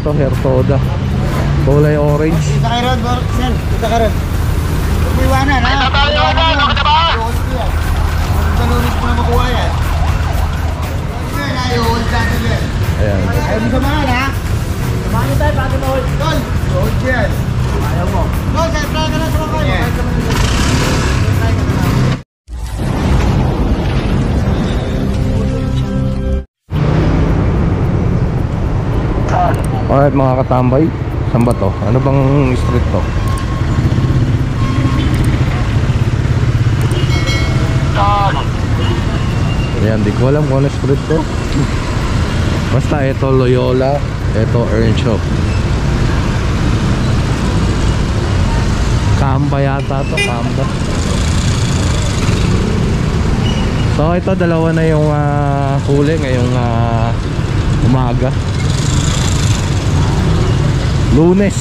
to, hair soda. Kulay orange. Kita ka ron, sir. Kita ka ron. Iwanan, ha? Ay, tataliwanan. Bakit na ba? Talunis mo na makuha yan. Ayaw, dati yan. Ayan. Ayaw mo samahan, ha? Samahan niyo tayo, bakit ma-hold? Tol! Hold yan. Ayaw mo. Tol, sir, try ka na sa mga kayo. Alright mga katambay, saan ba to? Ano bang street to? Ayan, di ko alam kung ano street to. Basta ito Loyola, ito Earn Shop. Kamba yata to, Kamba. So ito dalawa na yung huli ngayong umaga. Lunes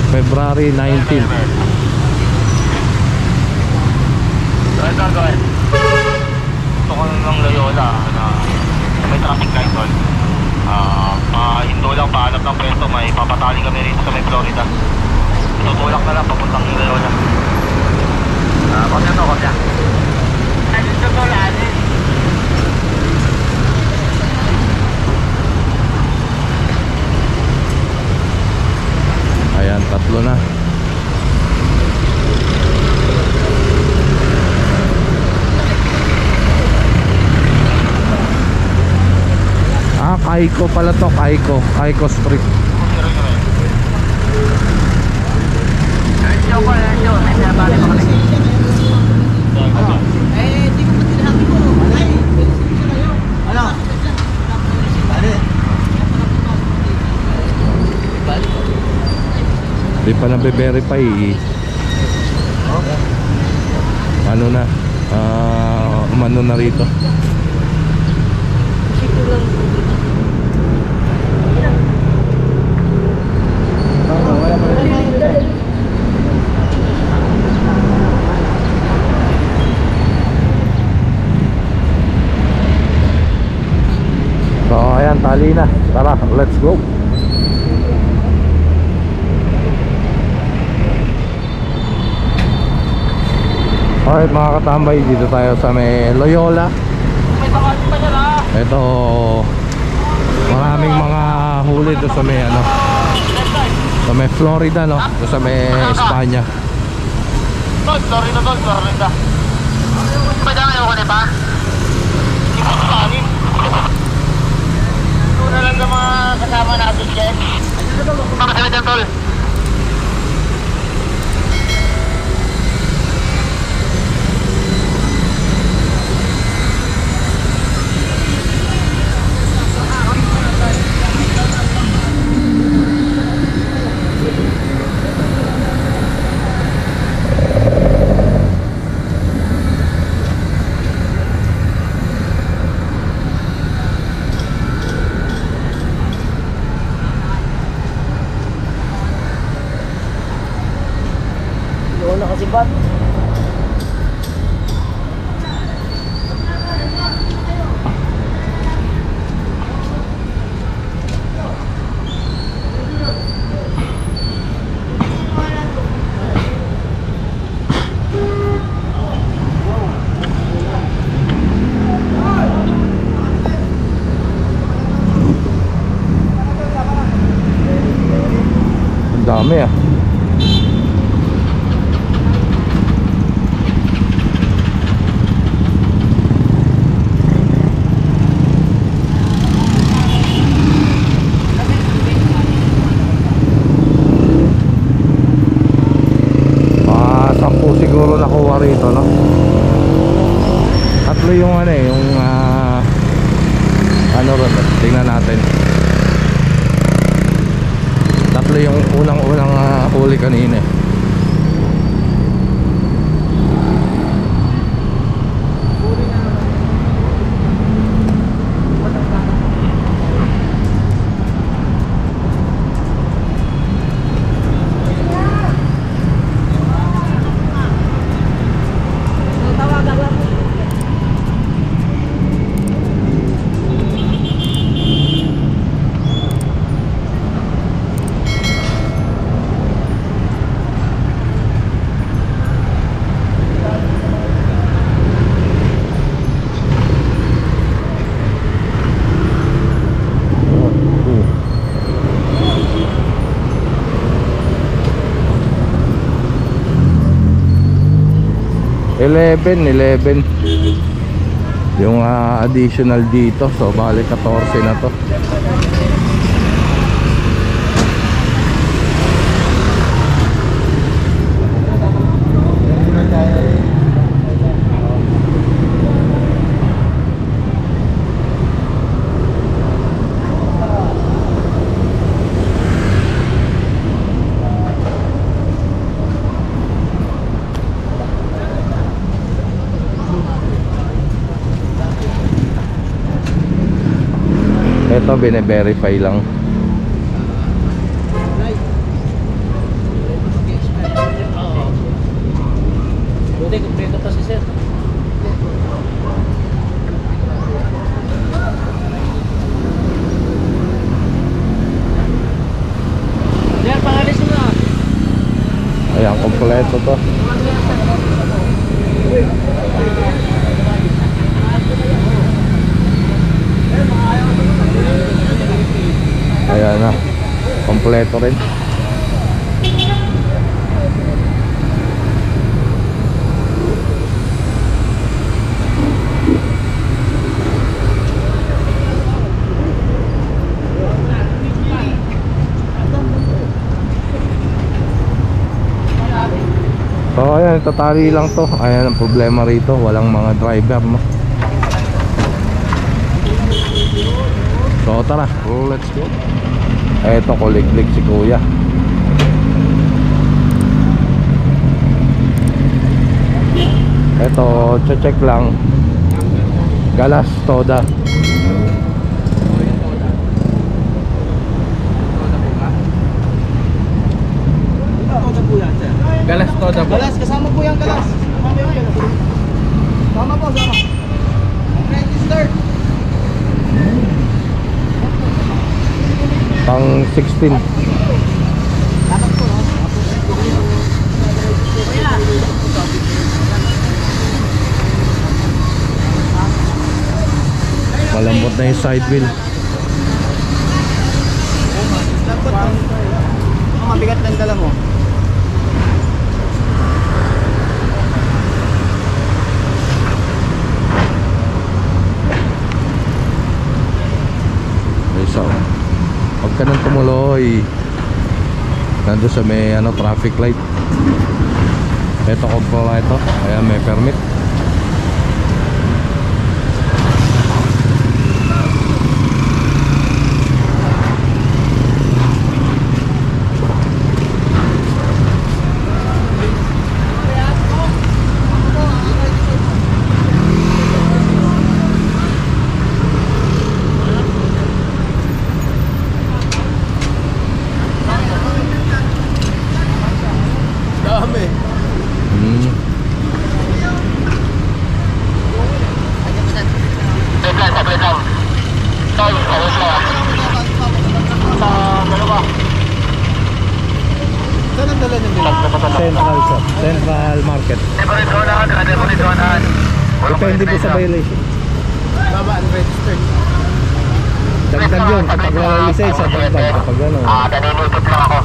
February 19. Go ahead. Ito ko ng Loyola na may traffic light doon. Hindo lang pahanap ng pwesto, may papatali kami rito sa may Florida. Tutulak na lang papuntang Loyola. Kosya to, kosya. Ano ito to, lani? Ayan, tatlo na. Kaiko pala to, Kaiko Street. Di pa nabe-verify ano na umano na rito. So ayan, tali na. Tara, let's go. Alright mga katambay, dito tayo sa may Loyola. Ito, maraming mga huli doon sa may ano, sa may Florida, no? Doon sa may Espanya. Florida. Pwede nga yung pa? Ibang panin. Ito na lang sa mga kasama natin, Ken. Makasalit yan, tol. Nakasibat. Ang dami ah. Siguro nakuha rito, no? Tatlo yung ano eh, yung ano ron, tingnan natin. Tatlo yung unang huli kanina. 11 yung additional dito. So bali 14 na to. Ito bine-verify lang. Buti, kumpleto pa si sir. Sir, pangalis mo na. Ayan, kompleto to. Ayan na, kompleto rin. So ayan, tatali lang to. Ayan ang problema rito, walang mga driver, no? So tara, let's go. Eto, kulik-lik si kuya. Eto, check lang. Galas Toda. Galas Toda po. Galas, kasama po yung galas. Kasama yung galas. Sama po, sama. Registered. Pang 16. Dapat po, no? Malambot na yung side wheel. Dapat po. Mabigat lang dala mo. So, huwag ka nang tumuloy. Nandun sa may traffic light. Ito control ito. Ayan, may permit. Saan ang dala niyo? Central shop. Central market. Depende po sa violation. Baba, unregistered. Dagdag yun. Kapag wala lisensya, dagdag. Kapag ano. Naninipit lang ako.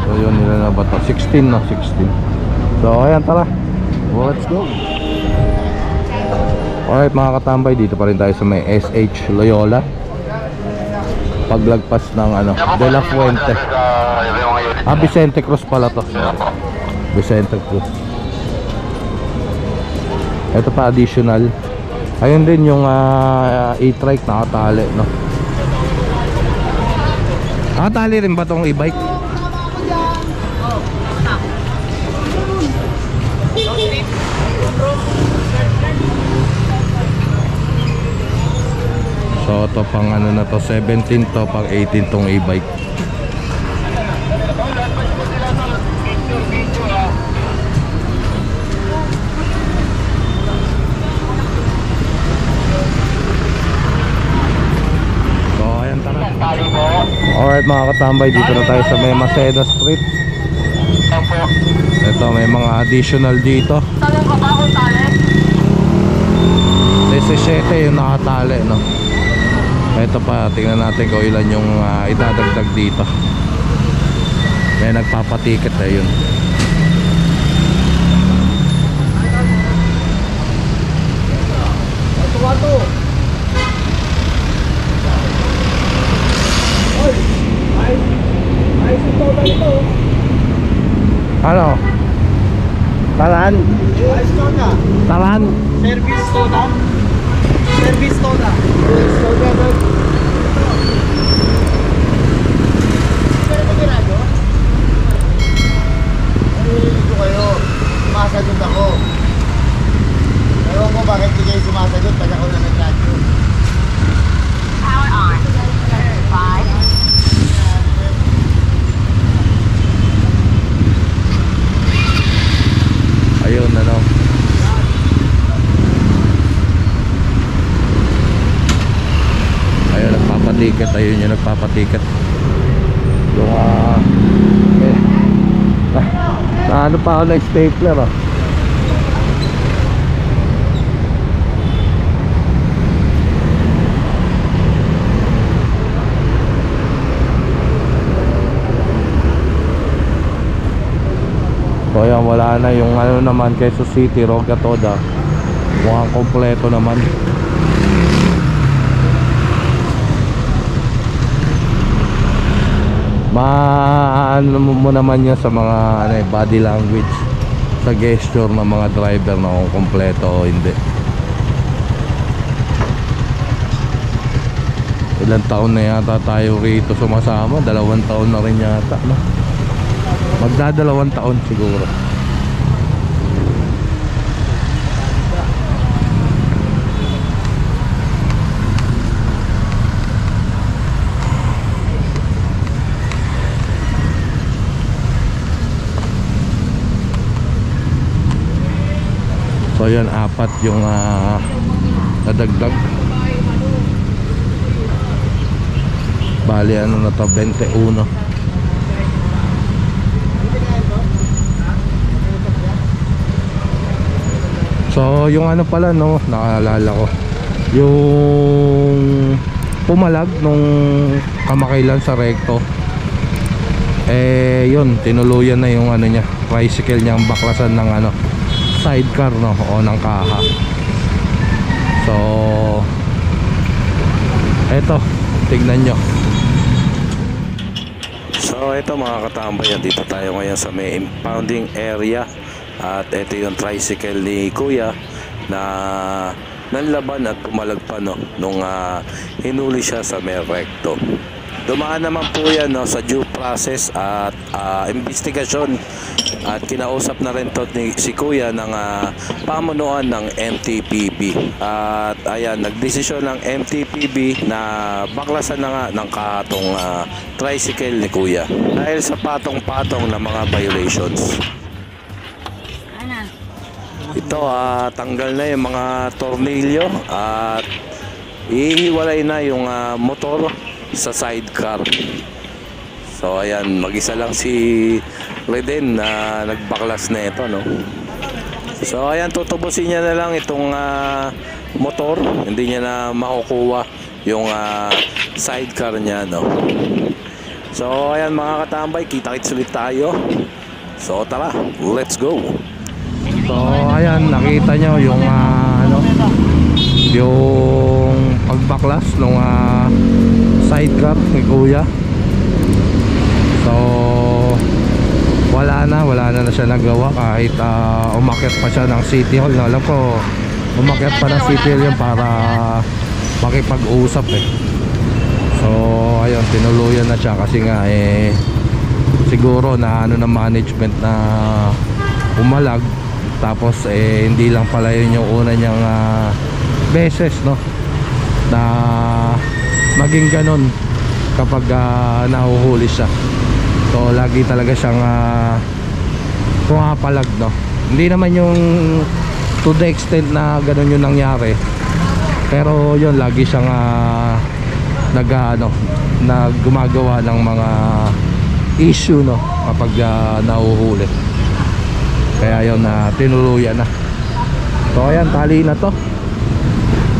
So yun, nila na ba ito? 16 na, 16. So ayan, tara. Let's go. Alright mga katambay, dito pa rin tayo sa may SH Loyola. Paglagpas ng De La Fuente. Vicente Cruz pala to. Vicente Cruz. Ito pa additional. Ayun din yung e-trike nakatali, no? Nakatali rin ba tong e-bike? So ito pang na to, 17 to, pang 18 tong e-bike. So ayan, tara. Alright mga katambay, dito na tayo sa may Maceda Street. Opo. Ito, may mga additional dito. Tanong ka ba kung tali? 17 yung nakatali, no? Ito pa, tingnan natin kung ilan yung idadagdag dito. May nagpapatiket na yun. Ano? Talan? Ayos to na. Talan? Service to na. Service to na. Service to na. Pero pagkirado? Nahihili ko kayo. Sumasagot ako. Ewan ko bakit di kayo sumasagot pag ako na nag-radio. Power on. 5. Ayun, ano? Ayun, nagpapatiket. Ayun yung nagpapatiket. Yung ano pa ako na stapler, oh. So ayan, wala na yung ano naman, Quezon City, Rogatoda. Mukhang kompleto naman. Ano mo naman yan sa mga body language, sa gesture ng mga driver na kung kompleto o hindi. Ilang taon na yata tayo rito sumasama, 2 taon na rin yata, no? Magdadalawang taon siguro. So yan, 4 yung nadagdag. Bali ano na to, 21. So yung ano pala, no, nakaalala ko yung pumalag nung kamakailan sa Recto, yun, tinuluyan na yung ano niya, tricycle niya, ang baklasan ng ano, sidecar, no, o ng kaha. So eto, tignan nyo. So ito mga katambay, dito tayo ngayon sa may impounding area. At ito yung tricycle ni Kuya na nanlaban at pumalag pa, no, nung hinuli siya sa may Recto. Dumaan naman po yan, no, sa due process at investigasyon, at kinausap na rin to si Kuya ng pamunuan ng MTPB. At ayan, nagdesisyon ng MTPB na baklasan na nga ng kahatong tricycle ni Kuya dahil sa patong-patong na mga violations. Ito, tanggal na yung mga tornilyo at ihiwalay na yung motor sa sidecar. So ayan, mag-isa lang si Reden na nagbaklas na ito, no? So ayan, tutubusin niya na lang itong motor. Hindi niya na makukuha yung sidecar niya, no? So ayan mga katambay, kita-kits ulit tayo. So tara, let's go. So ayan, nakita nyo yung ano, yung pagbaklas ng sidecar ni Kuya. So wala na siya nagawa kahit umakyat pa siya ng City Hall. Alam ko umakyat pa ng City Hall yan para makipag-usap eh. So ayun, tinuluyan na siya kasi nga siguro na ano, na management na umalag. Tapos hindi lang pala yun yung una niyang beses, no, na maging ganun kapag nahuhuli siya. So lagi talaga siyang pumapalag, no. Hindi naman yung to the extent na ganun yung nangyari, pero yun, lagi siyang gumagawa ng mga issue, no, kapag nahuhuli. Kaya yun na tinuluyan na. So ayan, tali na to.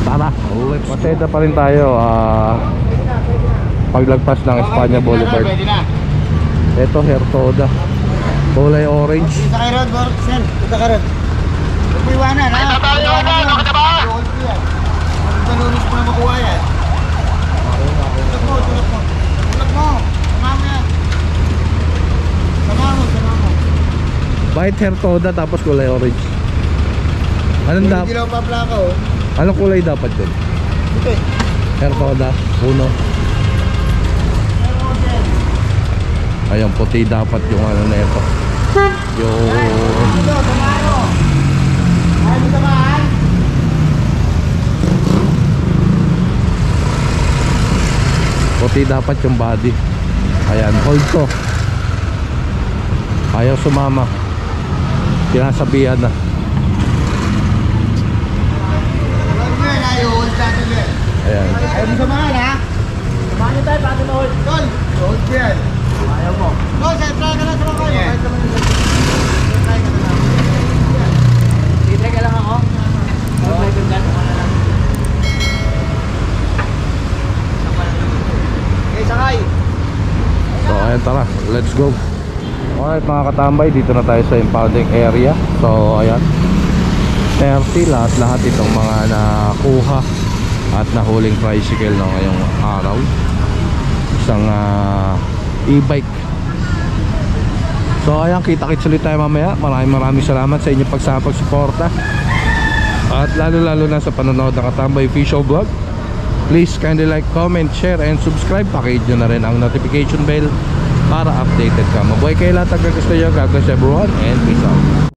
Tara, ulit. Pateda pa rin tayo paglagpas ng Espanya Boulevard. Pwede na. Ito, Hertoda, kulay orange. Punta kayo ron, sir. Punta ka ron. Huwag mo iwanan, ha? Ay, tayo, ano ka ba? Hold ko yan. Ang Lunes mo na makuha yan. Tulak mo, tulak mo. Tulak mo. Sama mo yan. Sama mo, sama mo. White Hertoda tapos kulay orange. Anong Hindi dapat? lang pa plaka, oh. Anong kulay dapat din? Ito eh. Hertoda, uno. Ayun, puti dapat yung ano na ito. Yung Ito, samahan mo. Ayaw mo samahan? puti dapat yung body. Ayan, hold to. Ayaw sumama. Sinasabihan na. Hold mo yan, ayaw. Hold natin yan. Ayan. Ayaw mo samahan, ha? Samahan niyo tayo, paano ma-hold? Tol, hold mo yan. Ayaw mo. Tol, try ka na sa mga kayo. Try ka na lang. Titry ka lang ako. Okay, good ka. Samahan na lang. Okay, sakay. So ayan, tara, let's go. Alright mga katambay, dito na tayo sa impounding area. So ayan, 30 lahat itong mga nakuha at nahuling tricycle na ngayong araw. Isang e-bike. So ayan, kita-kits ulit tayo mamaya. Maraming salamat sa inyong pagsuporta. At lalo na sa panonood ng Katambay Official Vlog. Please kindly like, comment, share, and subscribe. Pakihit nyo na rin ang notification bell para updated ka. Mabuhay kayo lahat. Hanggang gusto nyo. God bless everyone and peace out.